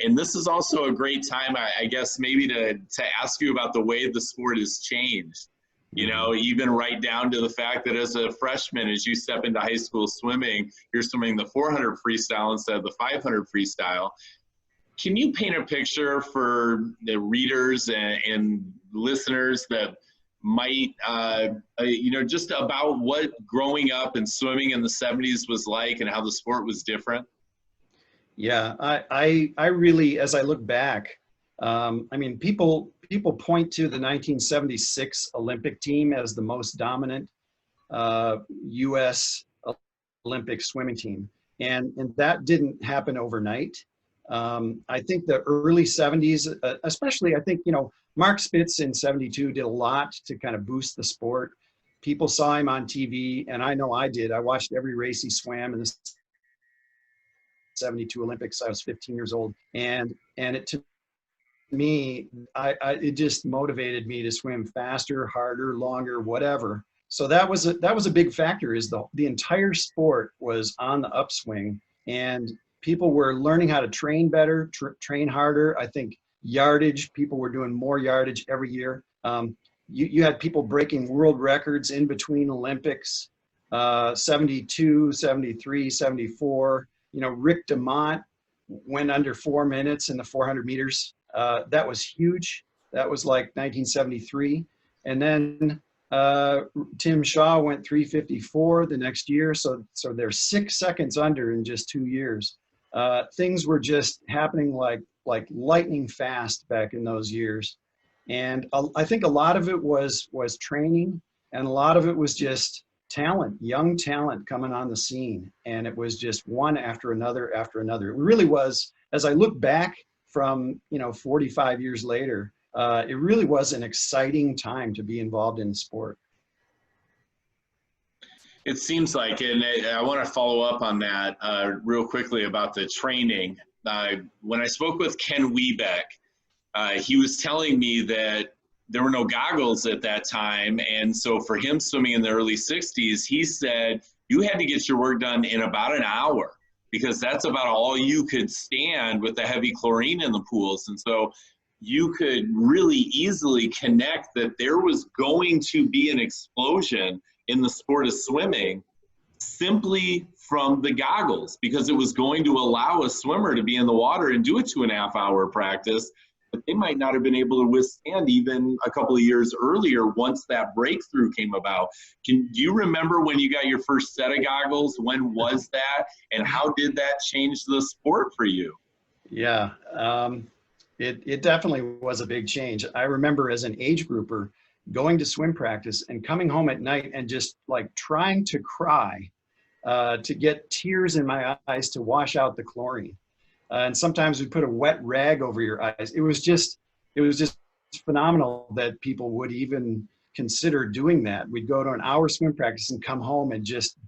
And this is also a great time, I guess, maybe to ask you about the way the sport has changed. You know, even right down to the fact that as a freshman, as you step into high school swimming, you're swimming the 400 freestyle instead of the 500 freestyle. Can you paint a picture for the readers and listeners that might, you know, just about what growing up and swimming in the 70s was like and how the sport was different? Yeah, I really, as I look back, I mean, people point to the 1976 Olympic team as the most dominant U.S. Olympic swimming team, and that didn't happen overnight. I think the early 70s, especially, I think, you know, Mark Spitz in 72 did a lot to kind of boost the sport. People saw him on TV, and I know I did. I watched every race he swam in the 72 Olympics. I was 15 years old, and it, to me, it just motivated me to swim faster, harder, longer, whatever. So that was a big factor. Is the entire sport was on the upswing, and people were learning how to train better, train harder. I think yardage, people were doing more yardage every year. You had people breaking world records in between Olympics, 72, 73, 74. You know, Rick DeMont went under 4 minutes in the 400 meters. That was huge. That was like 1973. And then Tim Shaw went 3:54 the next year. So they're 6 seconds under in just 2 years. Things were just happening like lightning fast back in those years. And I think a lot of it was training, and a lot of it was just talent, young talent coming on the scene. And it was just one after another after another. It really was, as I look back from, you know, 45 years later, it really was an exciting time to be involved in sport. It seems like, and I want to follow up on that real quickly about the training. When I spoke with Ken Wiebeck, he was telling me that there were no goggles at that time. And so for him swimming in the early 60s, he said you had to get your work done in about an hour because that's about all you could stand with the heavy chlorine in the pools. And so you could really easily connect that there was going to be an explosion in the sport of swimming simply from the goggles, because it was going to allow a swimmer to be in the water and do a 2.5-hour practice that they might not have been able to withstand even a couple of years earlier once that breakthrough came about. Do you remember when you got your first set of goggles? When was that? And how did that change the sport for you? Yeah, it definitely was a big change. I remember as an age grouper going to swim practice and coming home at night and just like trying to cry to get tears in my eyes to wash out the chlorine. And sometimes we put a wet rag over your eyes. It was just phenomenal that people would even consider doing that. We'd go to an hour swim practice and come home and just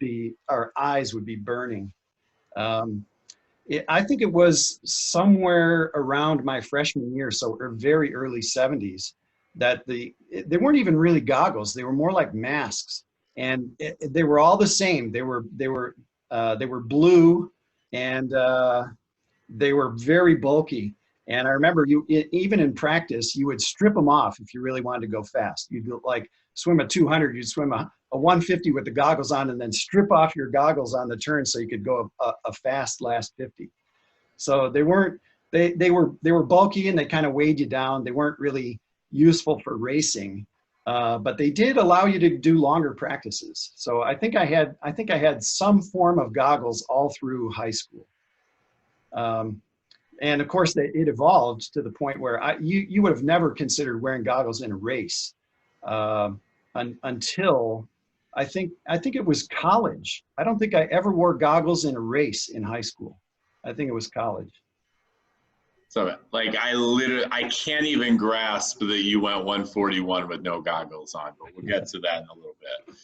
our eyes would be burning. I think it was somewhere around my freshman year, so very early 70s, that they weren't even really goggles. They were more like masks, and they were all the same. They were blue, and they were very bulky. And I remember even in practice, you would strip them off if you really wanted to go fast. You'd like swim a 200, you'd swim a 150 with the goggles on, and then strip off your goggles on the turn so you could go a fast last 50. So they were bulky, and they kind of weighed you down. They weren't really useful for racing, but they did allow you to do longer practices. So I think I had some form of goggles all through high school. And of course, it evolved to the point where you would have never considered wearing goggles in a race until I think it was college. I don't think I ever wore goggles in a race in high school. I think it was college. So like I can't even grasp that you went 141 with no goggles on, but we'll get to that in a little bit.